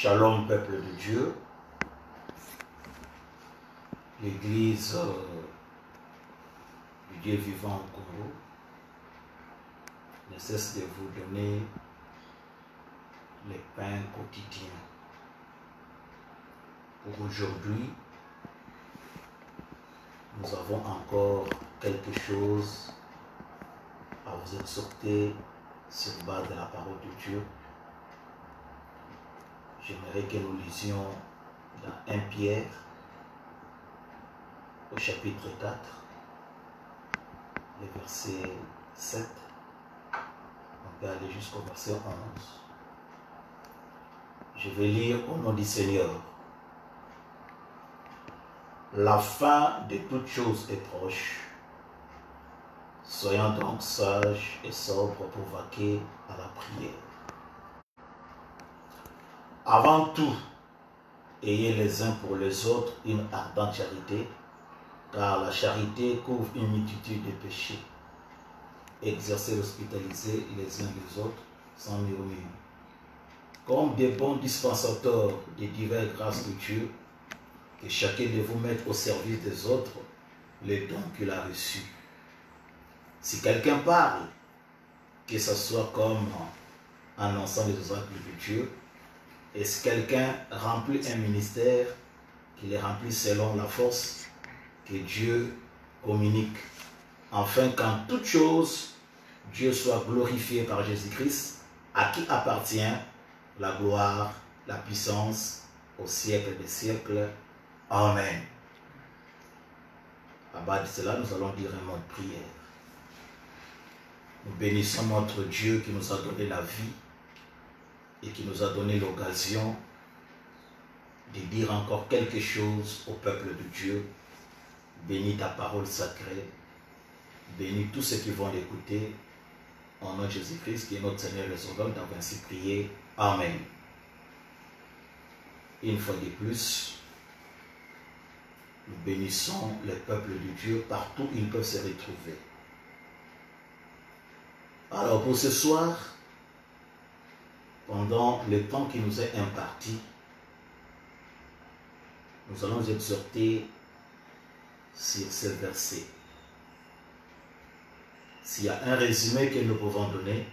Shalom, peuple de Dieu. L'Église du Dieu vivant au Congo ne cesse de vous donner les pains quotidiens. Pour aujourd'hui, nous avons encore quelque chose à vous exhorter sur base de la parole de Dieu. J'aimerais que nous lisions dans 1 Pierre au chapitre 4, le verset 7. On va aller jusqu'au verset 11. Je vais lire au nom du Seigneur. La fin de toute chose est proche. Soyons donc sages et sobres pour vaquer à la prière. Avant tout, ayez les uns pour les autres une ardente charité, car la charité couvre une multitude de péchés. Exercez l'hospitalité les uns les autres sans murmure. Comme des bons dispensateurs des diverses grâces de Dieu, que chacun de vous mette au service des autres les dons qu'il a reçus. Si quelqu'un parle, que ce soit comme annonçant les oracles de Dieu, et si quelqu'un remplit un ministère, qu'il est rempli selon la force que Dieu communique, afin qu'en toute chose, Dieu soit glorifié par Jésus-Christ, à qui appartient la gloire, la puissance, au siècle des siècles. Amen. À bas de cela, nous allons dire un mot de prière. Nous bénissons notre Dieu qui nous a donné la vie et qui nous a donné l'occasion de dire encore quelque chose au peuple de Dieu. Bénis ta parole sacrée. Bénis tous ceux qui vont l'écouter. Au nom de Jésus-Christ, qui est notre Seigneur et le Sauveur, nous avons ainsi prié. Amen. Une fois de plus, nous bénissons le peuple de Dieu partout où ils peuvent se retrouver. Alors pour ce soir, pendant le temps qui nous est imparti, nous allons exhorter sur ce verset. S'il y a un résumé que nous pouvons donner,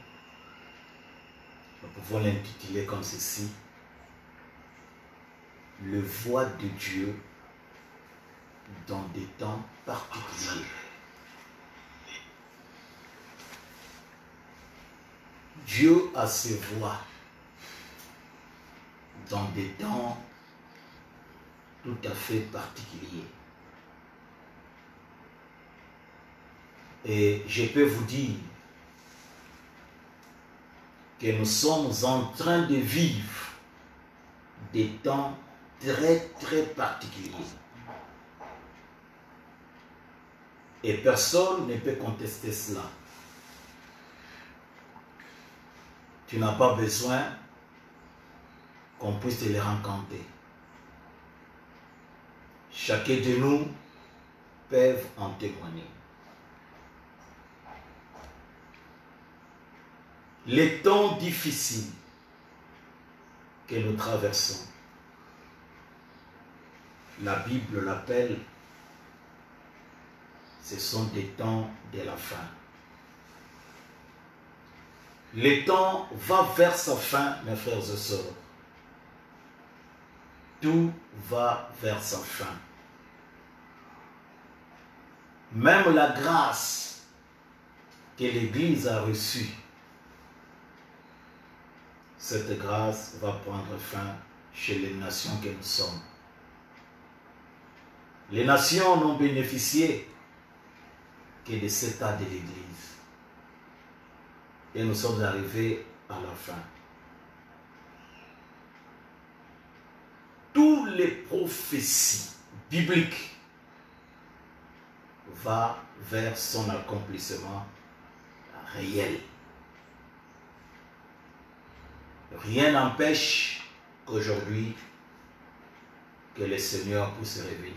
nous pouvons l'intituler comme ceci: le voix de Dieu dans des temps particuliers. Dieu a ses voix dans des temps tout à fait particuliers. Et je peux vous dire que nous sommes en train de vivre des temps très très particuliers. Et personne ne peut contester cela. Tu n'as pas besoin qu'on puisse te les rencontrer. Chacun de nous peut en témoigner. Les temps difficiles que nous traversons, la Bible l'appelle, ce sont des temps de la fin. Le temps va vers sa fin, mes frères et sœurs. Tout va vers sa fin. Même la grâce que l'Église a reçue, cette grâce va prendre fin chez les nations que nous sommes. Les nations n'ont bénéficié que de cet état de l'Église. Et nous sommes arrivés à la fin. Toutes les prophéties bibliques vont vers son accomplissement réel. Rien n'empêche qu'aujourd'hui, que le Seigneur puisse revenir.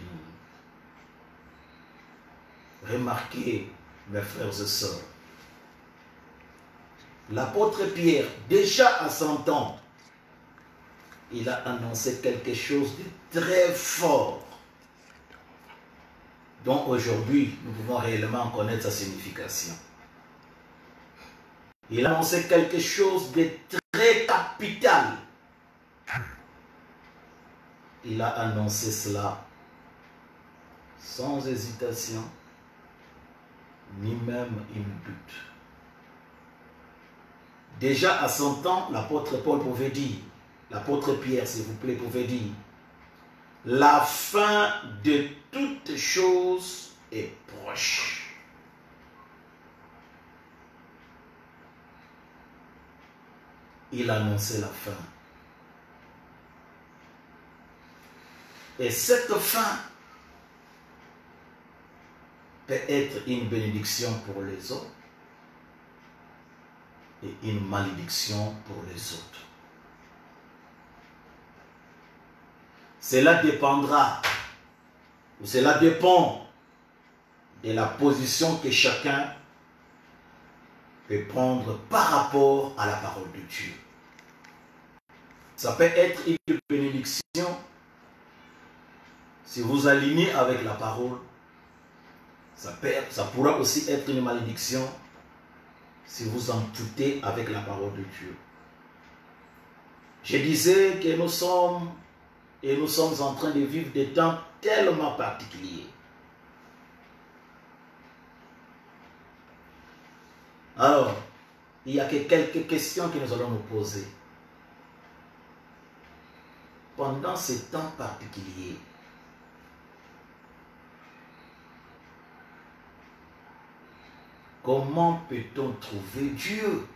Remarquez, mes frères et sœurs, l'apôtre Pierre, déjà à 100 ans, il a annoncé quelque chose de très fort, dont aujourd'hui nous pouvons réellement connaître sa signification. Il a annoncé quelque chose de très capital. Il a annoncé cela sans hésitation, ni même une doute. Déjà à son temps, l'apôtre Paul pouvait dire, l'apôtre Pierre, s'il vous plaît, pouvait dire, la fin de toutes choses est proche. Il annonçait la fin. Et cette fin peut être une bénédiction pour les autres et une malédiction pour les autres. Cela dépendra, ou cela dépend de la position que chacun peut prendre par rapport à la parole de Dieu. Ça peut être une bénédiction si vous alignez avec la parole. Ça pourra aussi être une malédiction si vous amputez avec la parole de Dieu. Je disais que nous sommes en train de vivre des temps tellement particuliers. Alors, il y a que quelques questions que nous allons nous poser. Pendant ces temps particuliers, comment peut-on trouver Dieu?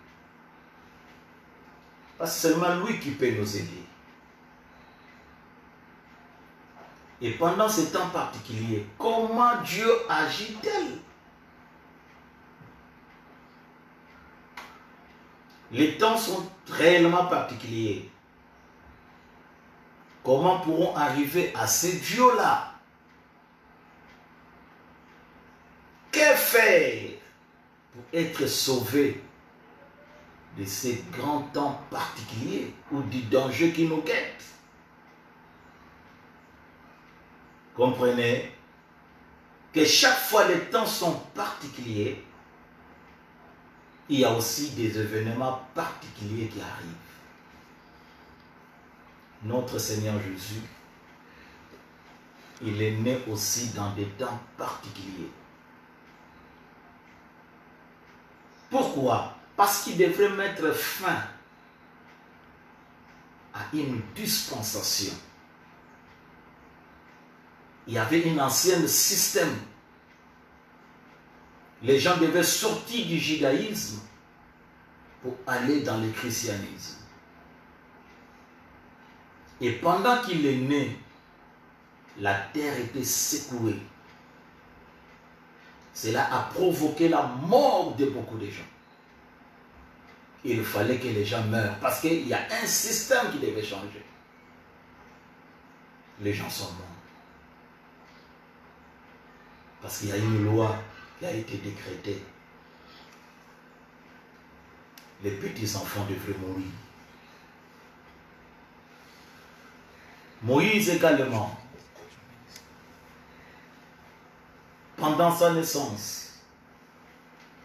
Parce que c'est seulement lui qui peut nous aider. Et pendant ces temps particuliers, comment Dieu agit-il? Les temps sont réellement particuliers. Comment pourrons arriver à ces dieux-là? Que faire pour être sauvés de ces grands temps particuliers ou du danger qui nous guette? Comprenez que chaque fois les temps sont particuliers, il y a aussi des événements particuliers qui arrivent. Notre Seigneur Jésus, il est né aussi dans des temps particuliers. Pourquoi? Parce qu'il devrait mettre fin à une dispensation. Il y avait un ancien système. Les gens devaient sortir du judaïsme pour aller dans le christianisme. Et pendant qu'il est né, la terre était secouée. Cela a provoqué la mort de beaucoup de gens. Il fallait que les gens meurent parce qu'il y a un système qui devait changer. Les gens sont morts. Parce qu'il y a une loi qui a été décrétée. Les petits-enfants devraient mourir. Moïse également, pendant sa naissance,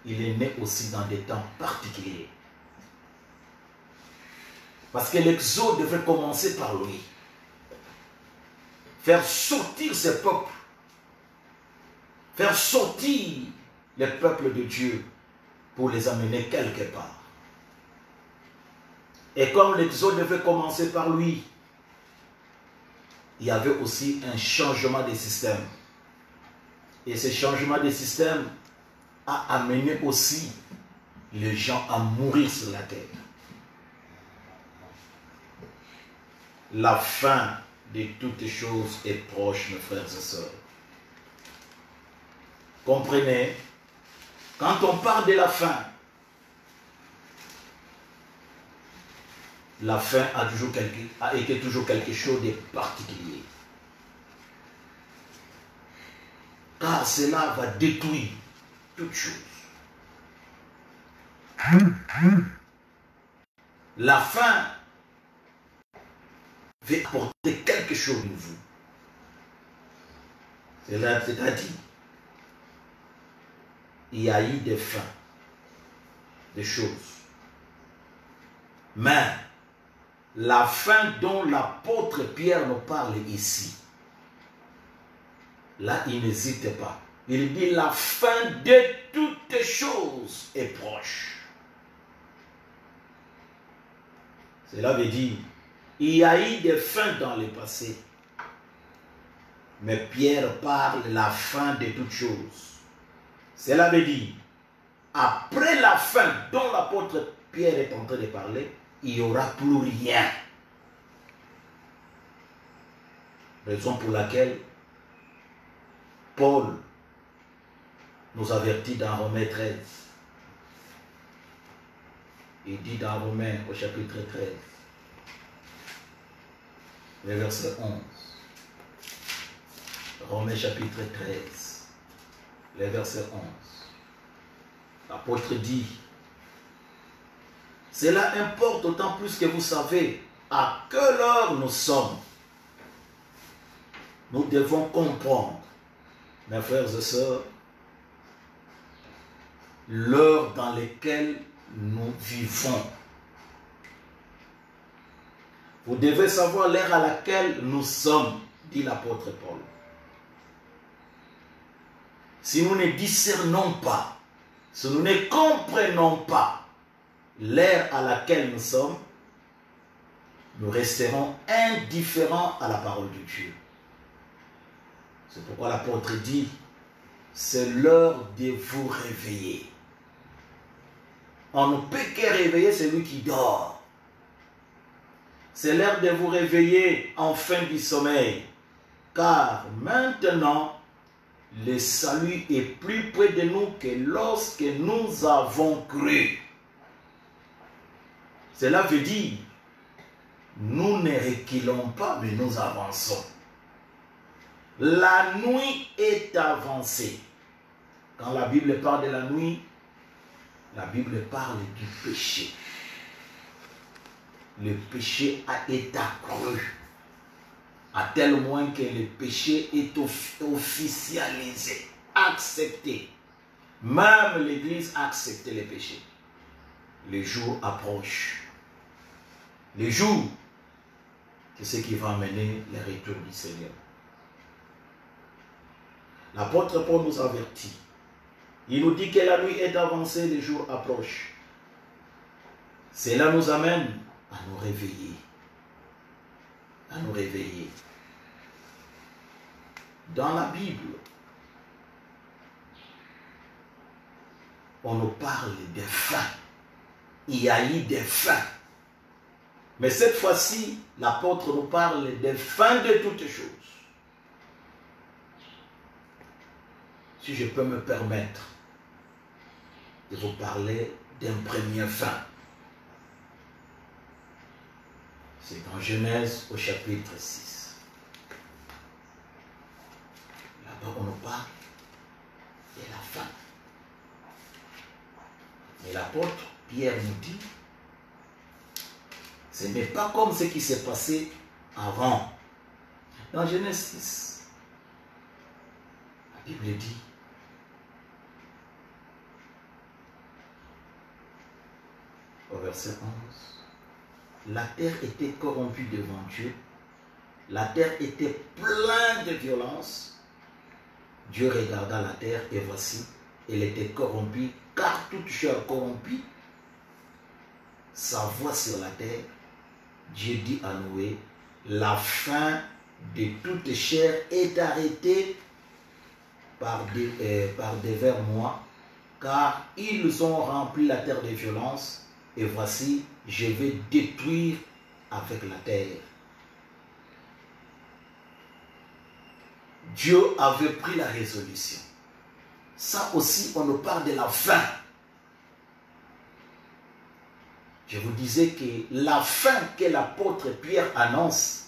il est né aussi dans des temps particuliers. Parce que l'exode devait commencer par lui. Faire sortir ses peuples. Faire sortir les peuples de Dieu pour les amener quelque part. Et comme l'exode devait commencer par lui, il y avait aussi un changement de système. Et ce changement de système a amené aussi les gens à mourir sur la terre. La fin de toutes choses est proche, mes frères et sœurs. Comprenez, quand on parle de la fin a été toujours quelque chose de particulier. Car cela va détruire toutes choses. La fin devez apporter quelque chose de vous. C'est-à-dire, il y a eu des fins, des choses. Mais la fin dont l'apôtre Pierre nous parle ici, là, il n'hésite pas. Il dit la fin de toutes choses est proche. Cela veut dire, il y a eu des fins dans le passé. Mais Pierre parle de la fin de toutes choses. Cela veut dire, après la fin dont l'apôtre Pierre est en train de parler, il n'y aura plus rien. Raison pour laquelle Paul nous avertit dans Romains 13. Il dit dans Romains au chapitre 13, le verset 11. Romains chapitre 13, le verset 11. L'apôtre dit, cela importe d'autant plus que vous savez à quelle heure nous sommes. Nous devons comprendre, mes frères et sœurs, l'heure dans laquelle nous vivons. Vous devez savoir l'heure à laquelle nous sommes, dit l'apôtre Paul. Si nous ne discernons pas, si nous ne comprenons pas l'ère à laquelle nous sommes, nous resterons indifférents à la parole de Dieu. C'est pourquoi l'apôtre dit, c'est l'heure de vous réveiller. On ne peut que réveiller celui qui dort. C'est l'heure de vous réveiller en fin du sommeil, car maintenant, le salut est plus près de nous que lorsque nous avons cru. Cela veut dire, nous ne reculons pas, mais nous avançons. La nuit est avancée. Quand la Bible parle de la nuit, la Bible parle du péché. Le péché a été accru, à tel point que le péché est officialisé, accepté. Même l'Église a accepté le péché. Le jour approche. Le jour, c'est ce qui va amener le retour du Seigneur. L'apôtre Paul nous avertit. Il nous dit que la nuit est avancée, le jour approche. Cela nous amène à nous réveiller. À nous réveiller. Dans la Bible, on nous parle des fins. Il y a eu des fins. Mais cette fois-ci, l'apôtre nous parle des fins de toutes choses. Si je peux me permettre de vous parler d'un premier fin. C'est dans Genèse au chapitre 6. Là-bas, on nous parle de la fin. Mais l'apôtre Pierre nous dit, ce n'est pas comme ce qui s'est passé avant. Dans Genèse 6, la Bible dit, au verset 11, la terre était corrompue devant Dieu, la terre était pleine de violence. Dieu regarda la terre et voici, elle était corrompue, car toute chair corrompue. Sa voix sur la terre, Dieu dit à Noé, la fin de toute chair est arrêtée par devers moi, car ils ont rempli la terre de violence. Et voici, je vais détruire avec la terre. Dieu avait pris la résolution. Ça aussi, on nous parle de la fin. Je vous disais que la fin que l'apôtre Pierre annonce,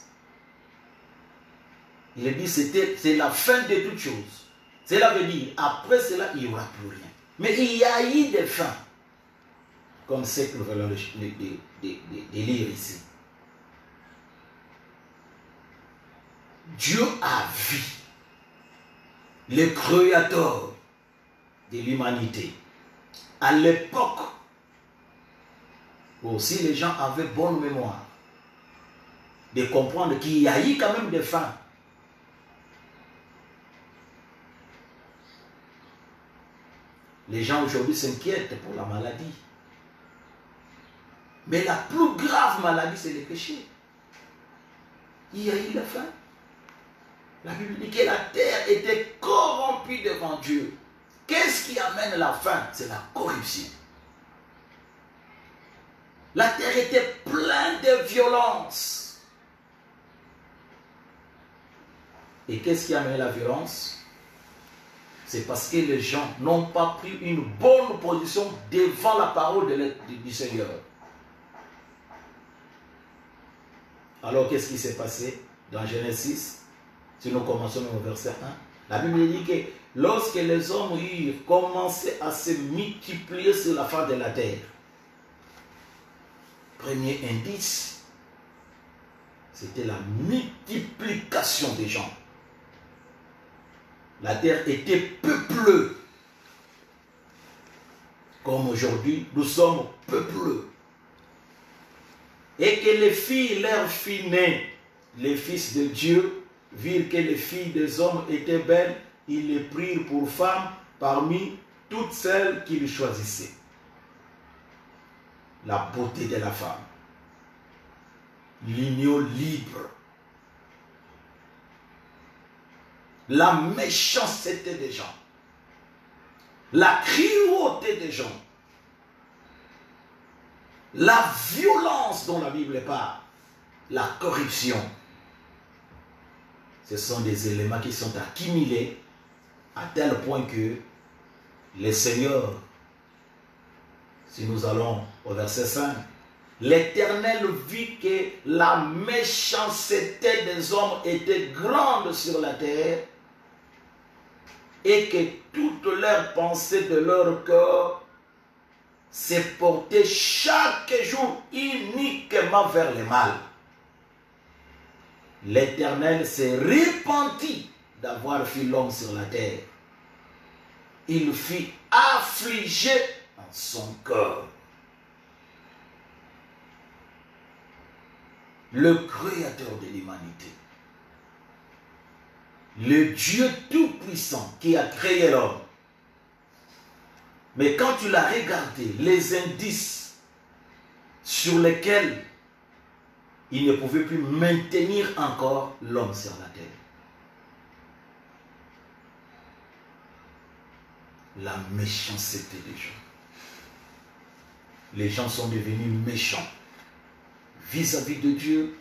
il dit c'est la fin de toutes choses. Cela veut dire, après cela, il n'y aura plus rien. Mais il y a eu des fins. Comme ce que nous venons de lire ici. Dieu a vu le créateur de l'humanité. À l'époque, aussi les gens avaient bonne mémoire de comprendre qu'il y a eu quand même des fins. Les gens aujourd'hui s'inquiètent pour la maladie. Mais la plus grave maladie, c'est le péché. Il y a eu la fin. La Bible dit que la terre était corrompue devant Dieu. Qu'est-ce qui amène la fin? C'est la corruption. La terre était pleine de violence. Et qu'est-ce qui amène la violence? C'est parce que les gens n'ont pas pris une bonne position devant la parole du Seigneur. Alors qu'est-ce qui s'est passé dans Genèse 6? Si nous commençons au verset 1, la Bible dit que lorsque les hommes eurent commencé à se multiplier sur la face de la terre, premier indice, c'était la multiplication des gens. La terre était peuplée. Comme aujourd'hui, nous sommes peuplés. Et que les filles, leurs filles nées, les fils de Dieu, virent que les filles des hommes étaient belles, ils les prirent pour femmes parmi toutes celles qu'ils choisissaient. La beauté de la femme, l'union libre, la méchanceté des gens, la cruauté des gens, la violence dont la Bible parle, la corruption. Ce sont des éléments qui sont accumulés à tel point que le Seigneur, si nous allons au verset 5, l'Éternel vit que la méchanceté des hommes était grande sur la terre et que toutes leurs pensées de leur cœur se portaient chaque jour uniquement vers le mal. L'Éternel s'est repenti d'avoir fait l'homme sur la terre. Il fut affligé en son cœur. Le Créateur de l'humanité, le Dieu Tout-Puissant qui a créé l'homme. Mais quand tu l'as regardé, les indices sur lesquels il ne pouvait plus maintenir encore l'homme sur la terre. La méchanceté des gens. Les gens sont devenus méchants vis-à-vis de Dieu,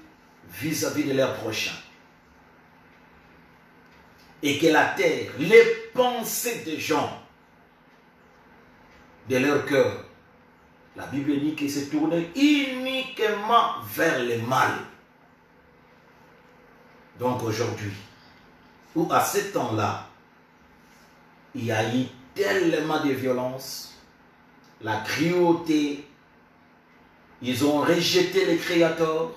vis-à-vis de leurs prochains. Et que la terre, les pensées des gens, de leur cœur, la Bible dit qu'ils se tournaient uniquement vers le mal. Donc aujourd'hui, ou à ce temps-là, il y a eu tellement de violence, la cruauté, ils ont rejeté le Créateur,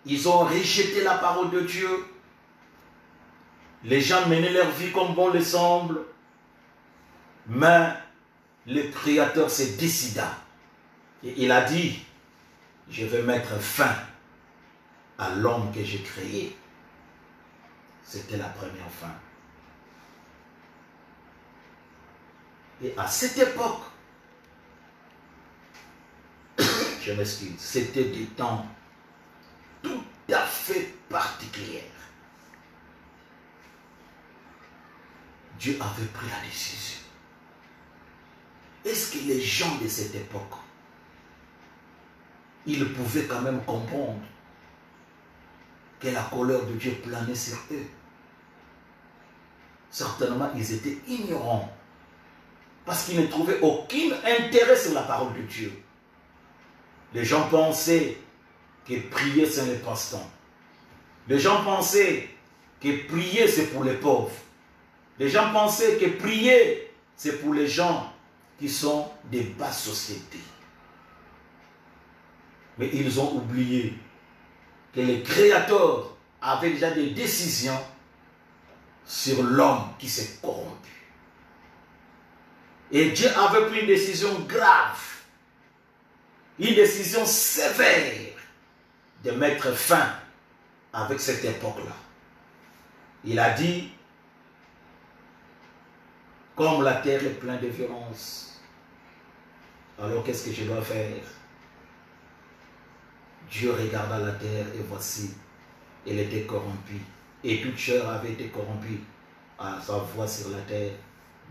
ils ont rejeté la parole de Dieu, les gens menaient leur vie comme bon les semble, mais le Créateur se décida. Et il a dit, je vais mettre fin à l'homme que j'ai créé. C'était la première fin. Et à cette époque, je m'excuse, c'était des temps tout à fait particuliers. Dieu avait pris la décision. Est-ce que les gens de cette époque, ils pouvaient quand même comprendre que la colère de Dieu planait sur eux? Certainement, ils étaient ignorants parce qu'ils ne trouvaient aucun intérêt sur la parole de Dieu. Les gens pensaient que prier, c'est le passe-temps. Les gens pensaient que prier, c'est pour les pauvres. Les gens pensaient que prier, c'est pour les gens qui sont des basses sociétés. Mais ils ont oublié que le Créateur avait déjà des décisions sur l'homme qui s'est corrompu. Et Dieu avait pris une décision grave, une décision sévère de mettre fin avec cette époque-là. Il a dit, comme la terre est pleine de violence, alors qu'est-ce que je dois faire? Dieu regarda la terre et voici, elle était corrompue. Et toute chair avait été corrompue à sa voix sur la terre.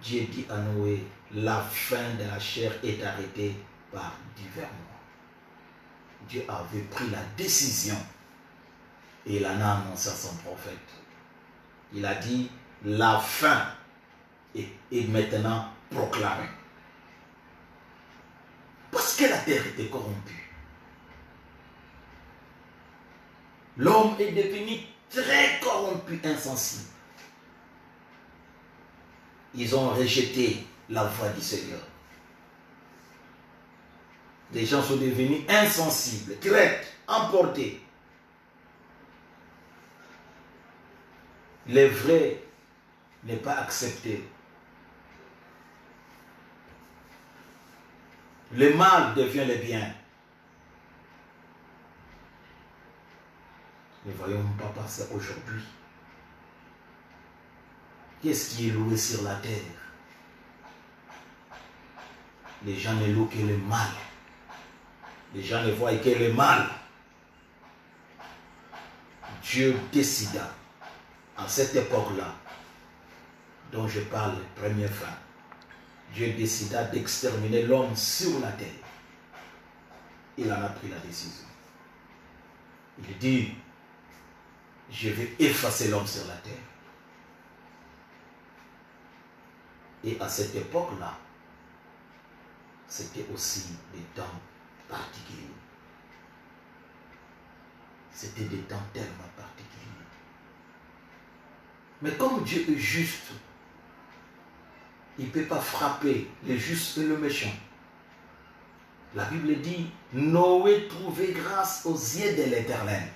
Dieu dit à Noé, la fin de la chair est arrêtée par divers mois. Dieu avait pris la décision et il en a annoncé à son prophète. Il a dit, la fin est maintenant proclamée. Parce que la terre était corrompue. L'homme est devenu très corrompu, insensible. Ils ont rejeté la voix du Seigneur. Les gens sont devenus insensibles, crêpes, emportés. Le vrai n'est pas accepté. Le mal devient le bien. Ne voyons pas passer aujourd'hui. Qu'est-ce qui est loué sur la terre? Les gens ne louent que le mal. Les gens ne voient que le mal. Dieu décida, à cette époque-là, dont je parle première fois, Dieu décida d'exterminer l'homme sur la terre. Il en a pris la décision. Il dit, je vais effacer l'homme sur la terre. Et à cette époque-là, c'était aussi des temps particuliers. C'était des temps tellement particuliers. Mais comme Dieu est juste, il ne peut pas frapper le juste et le méchant. La Bible dit, Noé trouvait grâce aux yeux de l'Éternel.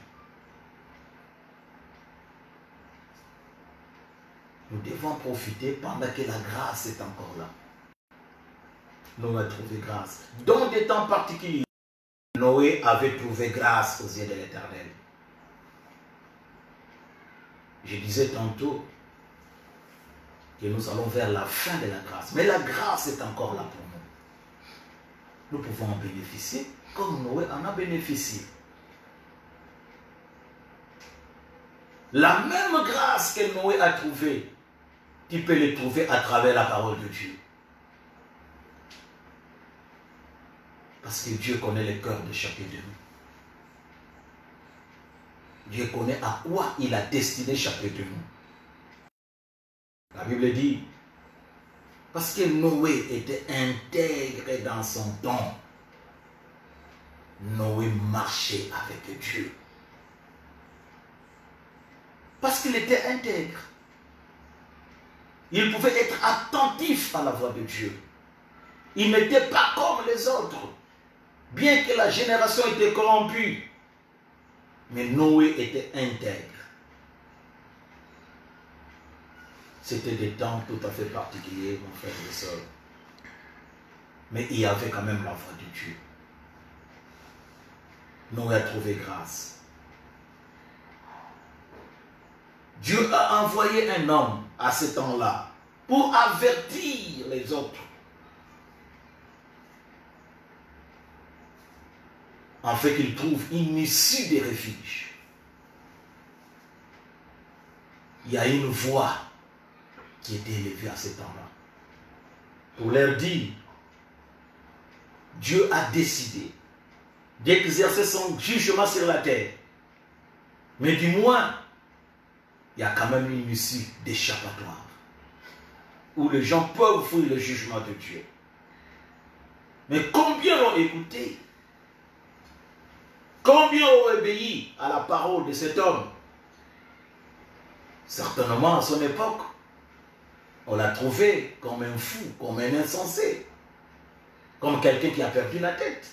Nous devons profiter pendant que la grâce est encore là. Noé a trouvé grâce. Dans des temps particuliers, Noé avait trouvé grâce aux yeux de l'Éternel. Je disais tantôt que nous allons vers la fin de la grâce. Mais la grâce est encore là pour nous. Nous pouvons en bénéficier comme Noé en a bénéficié. La même grâce que Noé a trouvée, tu peux le trouver à travers la parole de Dieu. Parce que Dieu connaît le cœur de chacun de nous. Dieu connaît à quoi il a destiné chacun de nous. La Bible dit, parce que Noé était intègre dans son temps, Noé marchait avec Dieu. Parce qu'il était intègre. Il pouvait être attentif à la voix de Dieu. Il n'était pas comme les autres. Bien que la génération était corrompue, mais Noé était intègre. C'était des temps tout à fait particuliers, mon frère et soeur. Mais il y avait quand même la voix de Dieu. Noé a trouvé grâce. Dieu a envoyé un homme à ce temps-là pour avertir les autres. En fait, qu'ils trouvent une issue de refuge. Il y a une voix qui était élevée à ce temps-là. Pour leur dire, Dieu a décidé d'exercer son jugement sur la terre. Mais du moins, il y a quand même une issue d'échappatoire. Où les gens peuvent fuir le jugement de Dieu. Mais combien l'ont écouté? Combien ont obéi à la parole de cet homme? Certainement à son époque, on l'a trouvé comme un fou, comme un insensé, comme quelqu'un qui a perdu la tête.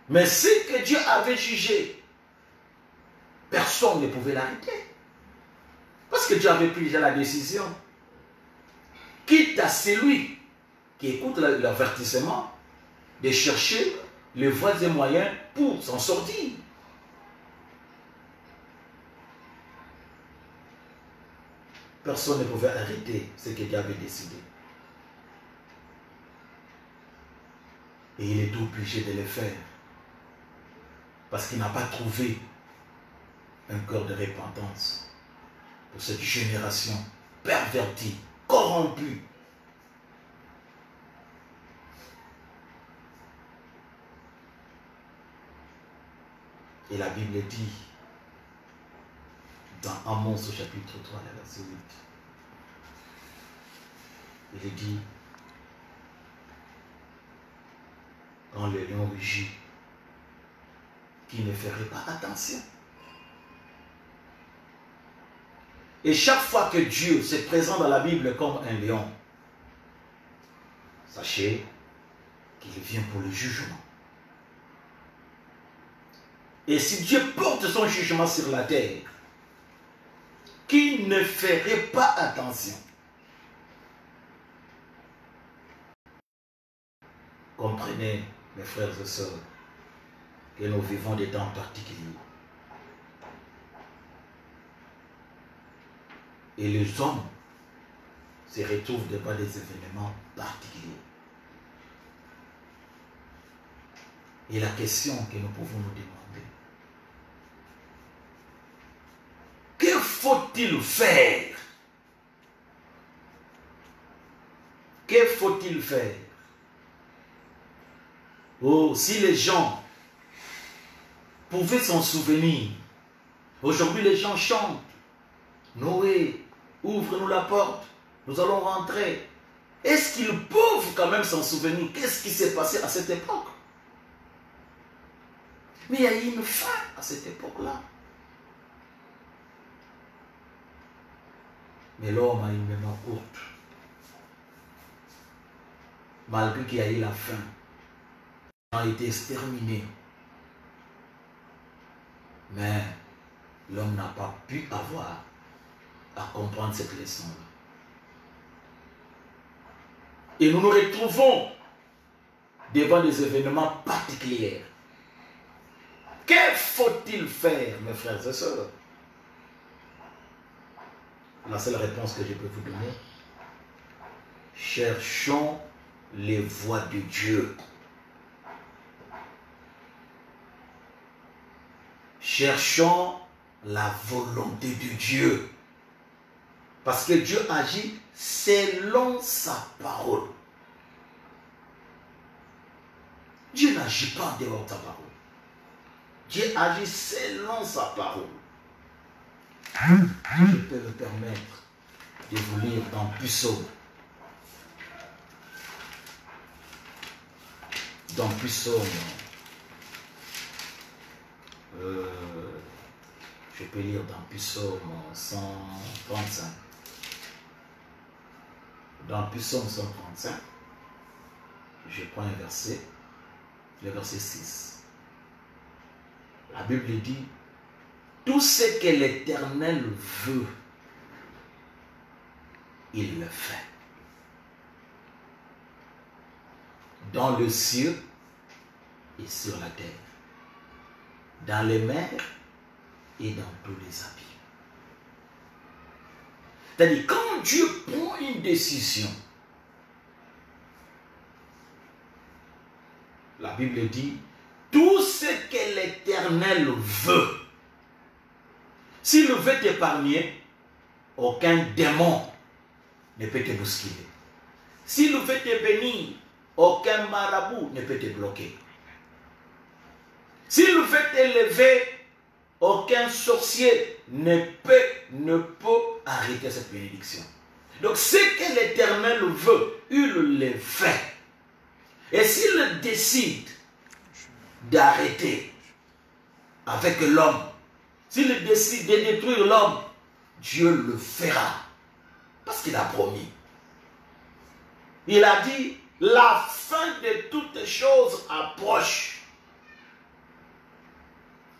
Mais ce que Dieu avait jugé personne ne pouvait l'arrêter. Parce que Dieu avait pris déjà la décision. Quitte à celui qui écoute l'avertissement de chercher les voies et moyens pour s'en sortir. Personne ne pouvait arrêter ce que Dieu avait décidé. Et il est obligé de le faire. Parce qu'il n'a pas trouvé un cœur de repentance pour cette génération pervertie, corrompue. Et la Bible dit, dans Amos au chapitre 3, verset 8, il est dit, quand le lion rugit, qui ne ferait pas attention. Et chaque fois que Dieu se présente dans la Bible comme un lion, sachez qu'il vient pour le jugement. Et si Dieu porte son jugement sur la terre, qui ne ferait pas attention? Comprenez, mes frères et sœurs, que nous vivons des temps particuliers. Et les hommes se retrouvent devant des événements particuliers. Et la question que nous pouvons nous demander, que faut-il faire? Que faut-il faire? Oh, si les gens pouvaient s'en souvenir. Aujourd'hui, les gens chantent. Noé, ouvre-nous la porte, nous allons rentrer. Est-ce qu'ils peuvent quand même s'en souvenir? Qu'est-ce qui s'est passé à cette époque? Mais il y a eu une fin à cette époque-là. Mais l'homme a une mémoire courte. Malgré qu'il y a eu la fin, il a été exterminé. Mais l'homme n'a pas pu avoir à comprendre cette leçon-là. Et nous nous retrouvons devant des événements particuliers. Que faut-il faire, mes frères et sœurs? La seule réponse que je peux vous donner, cherchons les voies de Dieu. Cherchons la volonté de Dieu. Parce que Dieu agit selon sa parole. Dieu n'agit pas dehors de sa parole. Dieu agit selon sa parole. Je peux me permettre de vous lire dans Psaume. Dans Psaume, je peux lire dans Psaume 135. Dans Psaume 135, je prends un verset, le verset 6. La Bible dit, tout ce que l'Éternel veut, il le fait. Dans le ciel et sur la terre, dans les mers et dans tous les abîmes. C'est-à-dire, quand Dieu prend une décision, la Bible dit, tout ce que l'Éternel veut, s'il veut t'épargner, aucun démon ne peut te bousculer. S'il veut te bénir, aucun marabout ne peut te bloquer. S'il veut t'élever, aucun sorcier ne peut arrêter cette bénédiction. Donc ce que l'Éternel veut, il le fait. Et s'il décide d'arrêter avec l'homme, s'il décide de détruire l'homme, Dieu le fera. Parce qu'il a promis. Il a dit, la fin de toutes choses approche.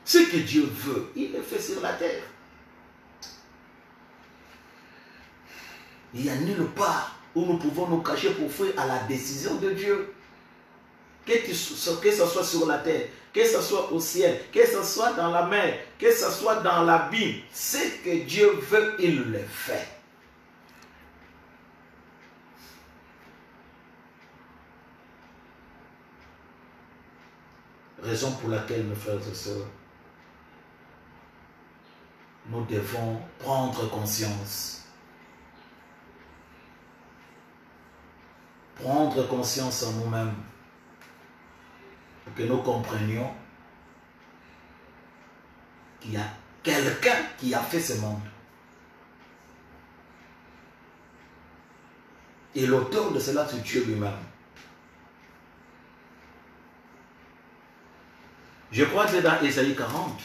Ce que Dieu veut, il le fait sur la terre. Il n'y a nulle part où nous pouvons nous cacher pour fuir à la décision de Dieu. Que ce soit sur la terre, que ce soit au ciel, que ce soit dans la mer, que ce soit dans l'abîme, ce que Dieu veut, il le fait. Raison pour laquelle, mes frères et sœurs, nous devons prendre conscience. Prendre conscience en nous-mêmes. Pour que nous comprenions qu'il y a quelqu'un qui a fait ce monde. Et l'auteur de cela, c'est Dieu lui-même. Je crois que c'est dans Ésaïe 40,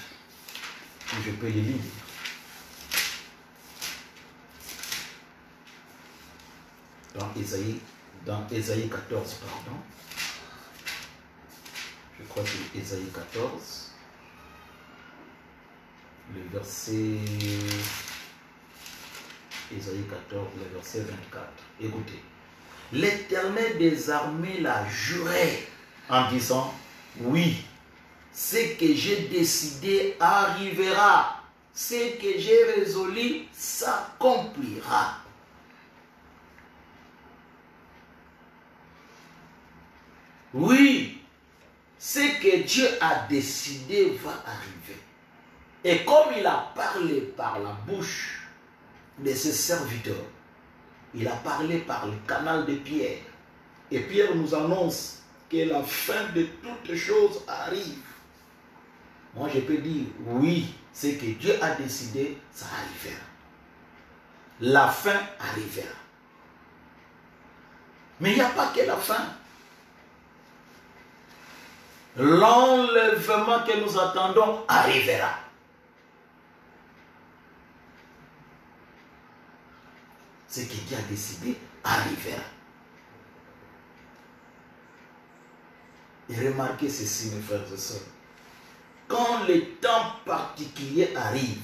je peux les lire. Dans Ésaïe 14, pardon. Je crois que c'est Ésaïe 14, le verset... Ésaïe 14, le verset 24. Écoutez. L'Éternel des armées l'a juré en disant, oui, ce que j'ai décidé arrivera, ce que j'ai résolu s'accomplira. Oui, ce que Dieu a décidé va arriver. Et comme il a parlé par la bouche de ses serviteurs, il a parlé par le canal de Pierre. Et Pierre nous annonce que la fin de toutes choses arrive. Moi, je peux dire, oui, ce que Dieu a décidé, ça arrivera. La fin arrivera. Mais il n'y a pas que la fin. L'enlèvement que nous attendons arrivera. Ce que Dieu a décidé arrivera. Et remarquez ceci, mes frères et sœurs. Quand le temps particulier arrive,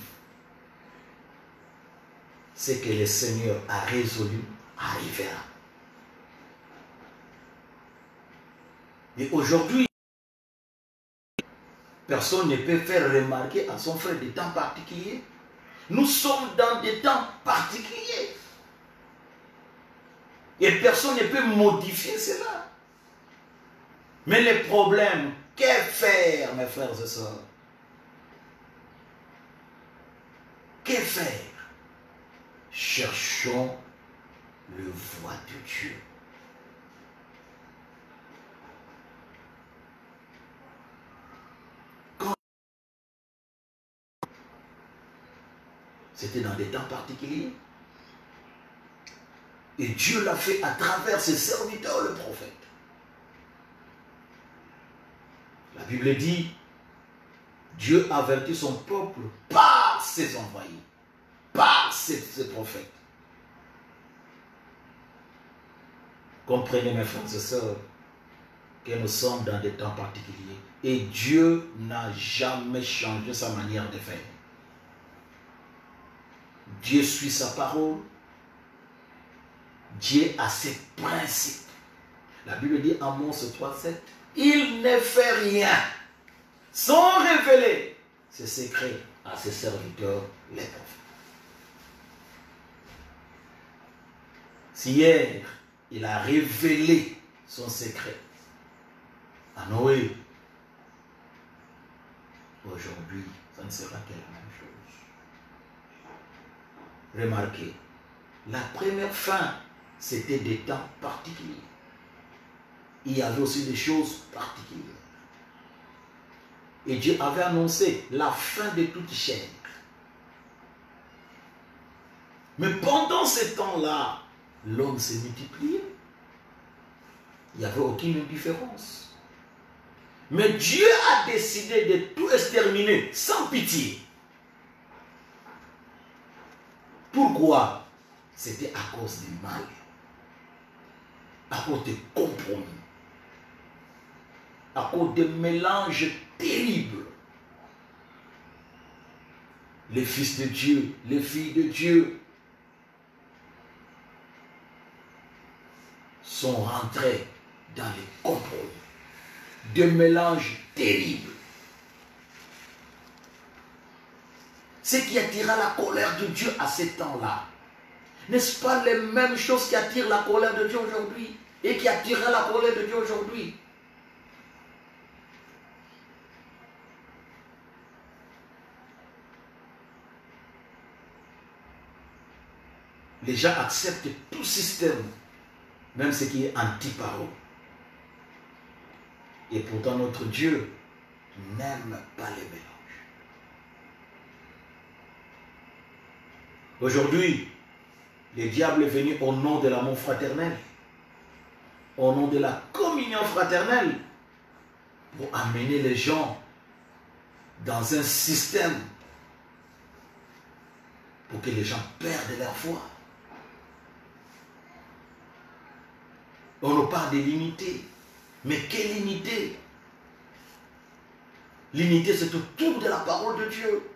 ce que le Seigneur a résolu arrivera. Et aujourd'hui, personne ne peut faire remarquer à son frère des temps particuliers. Nous sommes dans des temps particuliers. Et personne ne peut modifier cela. Mais le problème, que faire, mes frères et sœurs? Que faire? Cherchons le voie de Dieu. C'était dans des temps particuliers. Et Dieu l'a fait à travers ses serviteurs, le prophète. La Bible dit, Dieu avertit son peuple par ses envoyés, par ses prophètes. Comprenez, mes frères et sœurs, que nous sommes dans des temps particuliers. Et Dieu n'a jamais changé sa manière de faire. Dieu suit sa parole. Dieu a ses principes. La Bible dit en Amos 3:7, il ne fait rien sans révéler ses secrets à ses serviteurs, les prophètes. Si hier, il a révélé son secret à Noé, aujourd'hui, ça ne sera que la même chose. Remarquez, la première fin, c'était des temps particuliers. Il y avait aussi des choses particulières. Et Dieu avait annoncé la fin de toute chair. Mais pendant ce temps-là, l'homme s'est multiplié. Il n'y avait aucune différence. Mais Dieu a décidé de tout exterminer sans pitié. Pourquoi? C'était à cause du mal, à cause des compromis, à cause des mélanges terribles les fils de Dieu, les filles de Dieu sont rentrés dans les compromis, de mélanges terribles. Ce qui attira la colère de Dieu à ces temps-là, n'est-ce pas les mêmes choses qui attirent la colère de Dieu aujourd'hui et qui attirera la colère de Dieu aujourd'hui? Les gens acceptent tout système, même ce qui est anti-parole. Et pourtant notre Dieu n'aime pas les mélanges. Aujourd'hui, le diable est venu au nom de l'amour fraternel, au nom de la communion fraternelle, pour amener les gens dans un système pour que les gens perdent leur foi. On nous parle de l'unité. Mais quelle unité? L'unité, c'est autour de la parole de Dieu,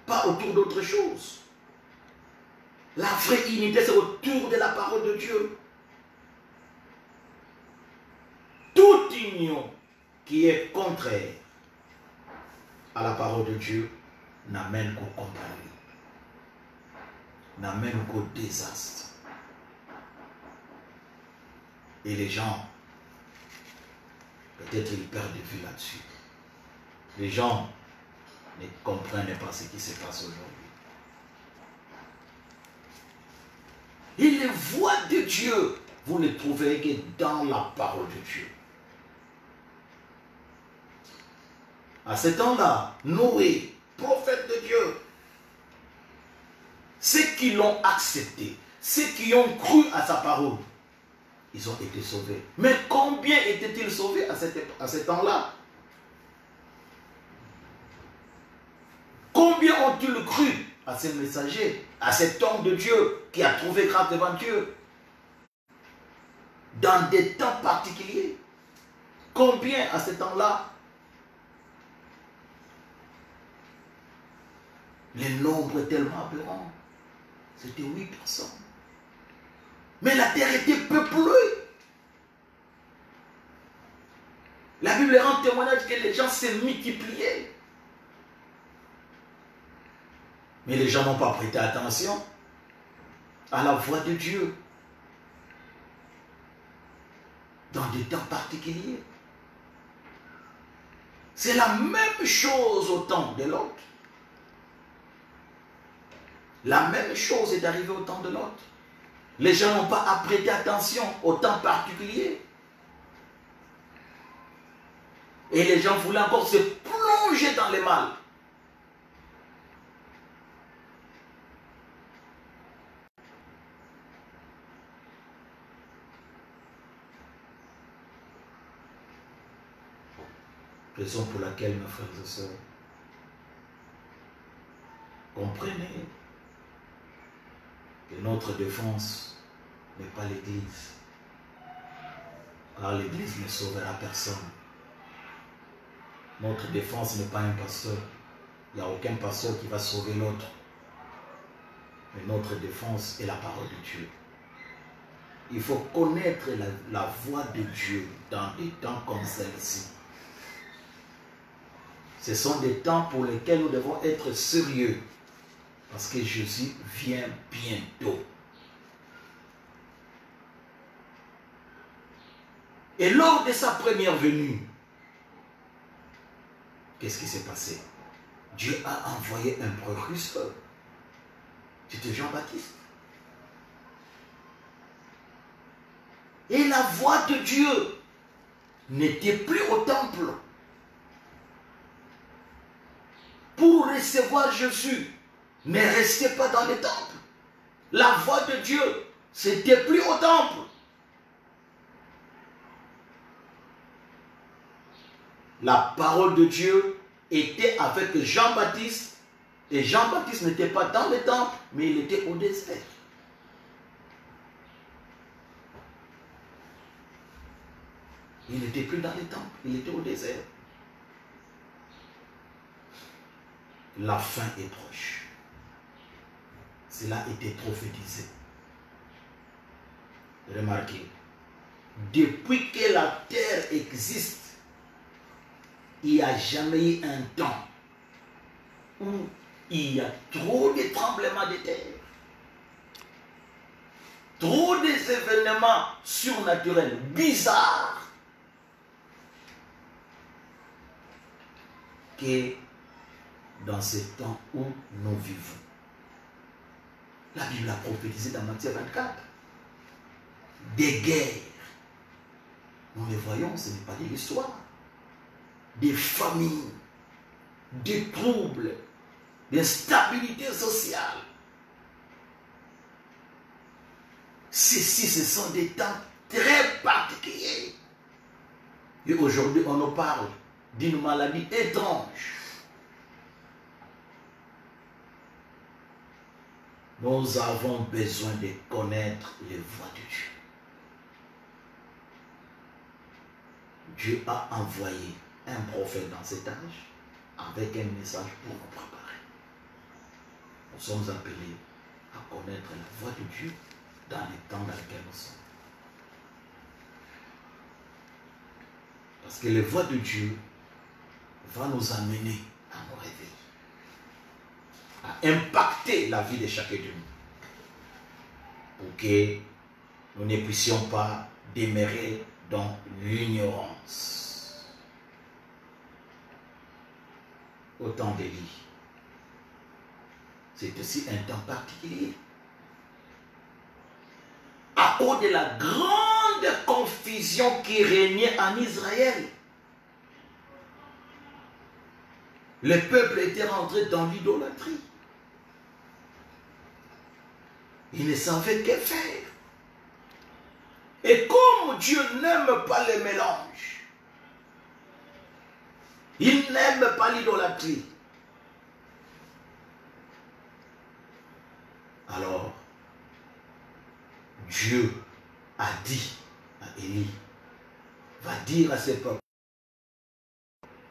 pas autour d'autre chose. La vraie unité, c'est autour de la parole de Dieu. Toute union qui est contraire à la parole de Dieu n'amène qu'au compromis, n'amène qu'au désastre. Et les gens, peut-être ils perdent de vue là-dessus. Les gens ne comprennent pas ce qui se passe aujourd'hui. Et les voix de Dieu, vous ne trouverez que dans la parole de Dieu. À ce temps-là, Noé, prophète de Dieu, ceux qui l'ont accepté, ceux qui ont cru à sa parole, ils ont été sauvés. Mais combien étaient-ils sauvés à ce temps-là? Combien ont-ils cru à ces messagers, à cet homme de Dieu qui a trouvé grâce devant Dieu dans des temps particuliers? Combien à ce temps-là? Le nombre est tellement aberrant. C'était 8 personnes. Mais la terre était peuplée. La Bible rend témoignage que les gens s'est multipliés. Mais les gens n'ont pas prêté attention à la voix de Dieu dans des temps particuliers. C'est la même chose au temps de l'autre. La même chose est arrivée au temps de l'autre. Les gens n'ont pas prêté attention au temps particulier. Et les gens voulaient encore se plonger dans le mal. Raison pour laquelle, mes frères et sœurs, comprenez que notre défense n'est pas l'Église. Car l'Église ne sauvera personne. Notre défense n'est pas un pasteur. Il n'y a aucun pasteur qui va sauver l'autre. Mais notre défense est la parole de Dieu. Il faut connaître la voix de Dieu dans des temps comme celle-ci. Ce sont des temps pour lesquels nous devons être sérieux. Parce que Jésus vient bientôt. Et lors de sa première venue, qu'est-ce qui s'est passé? Dieu a envoyé un précurseur. C'était Jean-Baptiste. Et la voix de Dieu n'était plus au temple. Pour recevoir Jésus, ne restez pas dans le temple. La voix de Dieu, c'était plus au temple. La parole de Dieu était avec Jean-Baptiste. Et Jean-Baptiste n'était pas dans le temple, mais il était au désert. Il n'était plus dans le temple, il était au désert. La fin est proche. cela était prophétisé. Remarquez, depuis que la terre existe, il n'y a jamais eu un temps où il y a trop de tremblements de terre, trop d'événements surnaturels, bizarres, que dans ce temps où nous vivons. La Bible a prophétisé dans Matthieu 24. Des guerres. Nous les voyons, ce n'est pas de l'histoire. Des famines, des troubles, des instabilités sociales. Ceci, ce sont des temps très particuliers. Et aujourd'hui, on nous parle d'une maladie étrange. Nous avons besoin de connaître les voies de Dieu. Dieu a envoyé un prophète dans cet âge avec un message pour nous préparer. Nous sommes appelés à connaître la voie de Dieu dans les temps dans lesquels nous sommes. Parce que la voie de Dieu va nous amener à nous réveiller, à impacter la vie de chacun de nous, pour que nous ne puissions pas demeurer dans l'ignorance. Au temps d'Élie, c'est aussi un temps particulier. À cause de la grande confusion qui régnait en Israël, le peuple était rentré dans l'idolâtrie. Il ne savait que faire. Et comme Dieu n'aime pas les mélanges, il n'aime pas l'idolâtrie, alors Dieu a dit à Élie, va dire à ses peuples,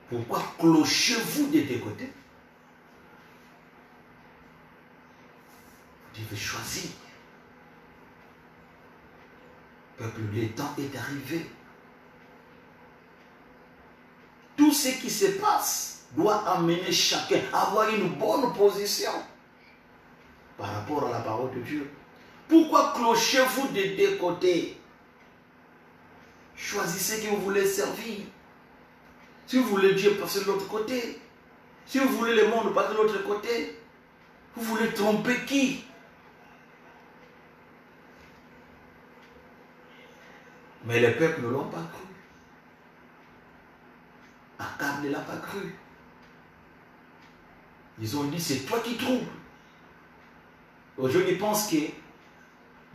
pourquoi clochez-vous des deux côtés? Tu veux choisir. Peuple, le temps est arrivé. Tout ce qui se passe doit amener chacun à avoir une bonne position par rapport à la parole de Dieu. Pourquoi clochez-vous des deux côtés? Choisissez qui vous voulez servir. Si vous voulez Dieu, passez de l'autre côté. Si vous voulez le monde, passez de l'autre côté. Vous voulez tromper qui? Mais les peuples ne l'ont pas cru. Akab ne l'a pas cru. Ils ont dit, c'est toi qui troubles. Aujourd'hui, ils pensent que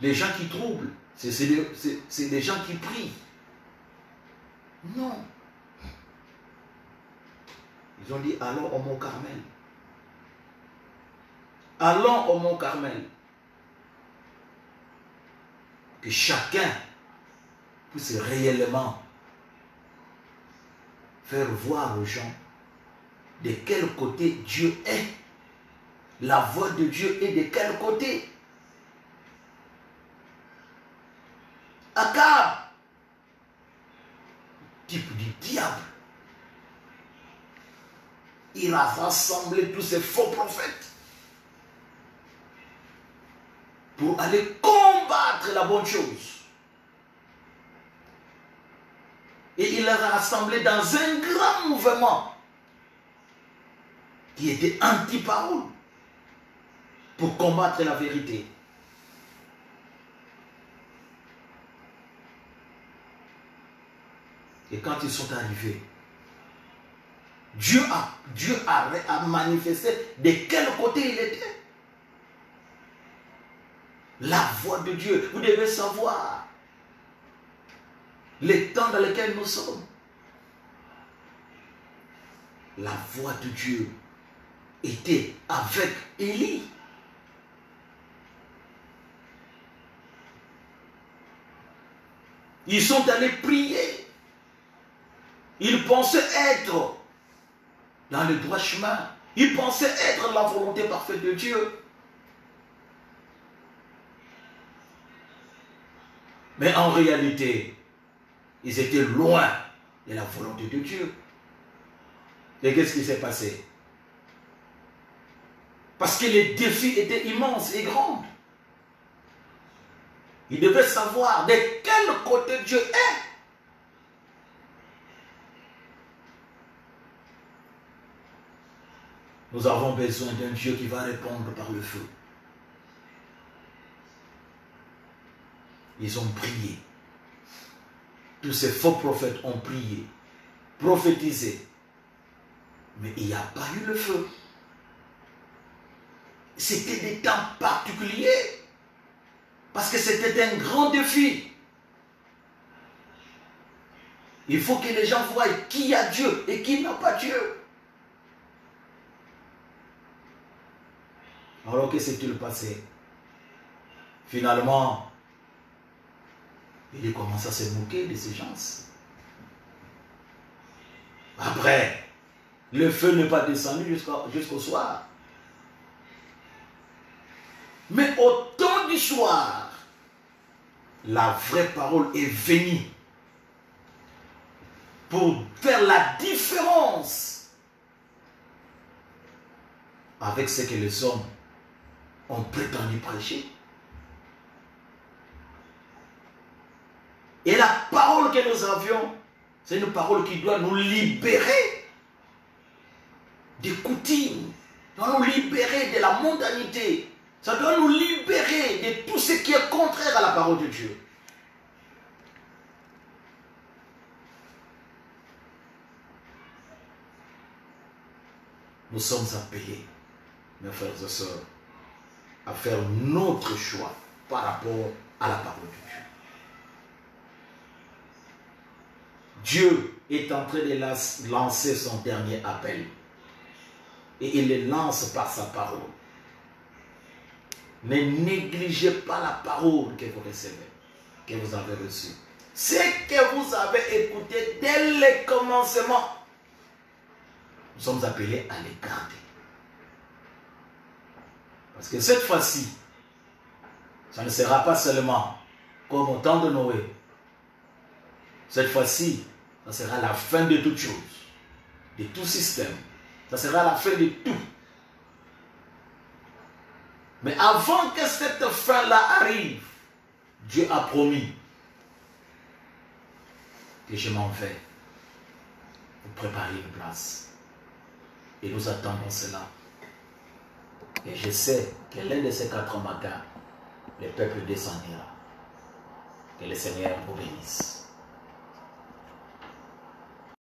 les gens qui troublent, c'est des gens qui prient. Non. Ils ont dit, allons au mont Carmel. Allons au mont Carmel. Que chacun puisse réellement faire voir aux gens de quel côté Dieu est. La voix de Dieu est de quel côté. Akab, type du diable, il a rassemblé tous ces faux prophètes pour aller combattre la bonne chose. Et il les a rassemblés dans un grand mouvement qui était anti-parole pour combattre la vérité. Et quand ils sont arrivés, Dieu a manifesté de quel côté il était. La voix de Dieu, vous devez savoir les temps dans lesquels nous sommes. La voix de Dieu était avec Élie. Ils sont allés prier. Ils pensaient être dans le droit chemin. Ils pensaient être la volonté parfaite de Dieu. Mais en réalité, ils étaient loin de la volonté de Dieu. Et qu'est-ce qui s'est passé? Parce que les défis étaient immenses et grands. Ils devaient savoir de quel côté Dieu est. Nous avons besoin d'un Dieu qui va répondre par le feu. Ils ont prié. Tous ces faux prophètes ont prié, prophétisé. Mais il n'y a pas eu le feu. C'était des temps particuliers. Parce que c'était un grand défi. Il faut que les gens voient qui a Dieu et qui n'a pas Dieu. Alors que s'est-il passé? Finalement, il commence à se moquer de ces gens. Après, le feu n'est pas descendu jusqu'au soir. Mais au temps du soir, la vraie parole est venue pour faire la différence avec ce que les hommes ont prétendu prêcher. Et la parole que nous avions, c'est une parole qui doit nous libérer des coutumes, doit nous libérer de la mondanité. Ça doit nous libérer de tout ce qui est contraire à la parole de Dieu. Nous sommes appelés, mes frères et sœurs, à faire notre choix par rapport à la parole de Dieu. Dieu est en train de lancer son dernier appel. Et il le lance par sa parole. Ne négligez pas la parole que vous recevez, que vous avez reçue. Ce que vous avez écouté dès le commencement, nous sommes appelés à les garder. Parce que cette fois-ci, ça ne sera pas seulement comme au temps de Noé. Cette fois-ci, ça sera la fin de toute chose, de tout système. Ça sera la fin de tout. Mais avant que cette fin-là arrive, Dieu a promis que je m'en vais pour préparer une place. Et nous attendons cela. Et je sais que l'un de ces 4 matins, le peuple descendra. Que le Seigneur vous bénisse.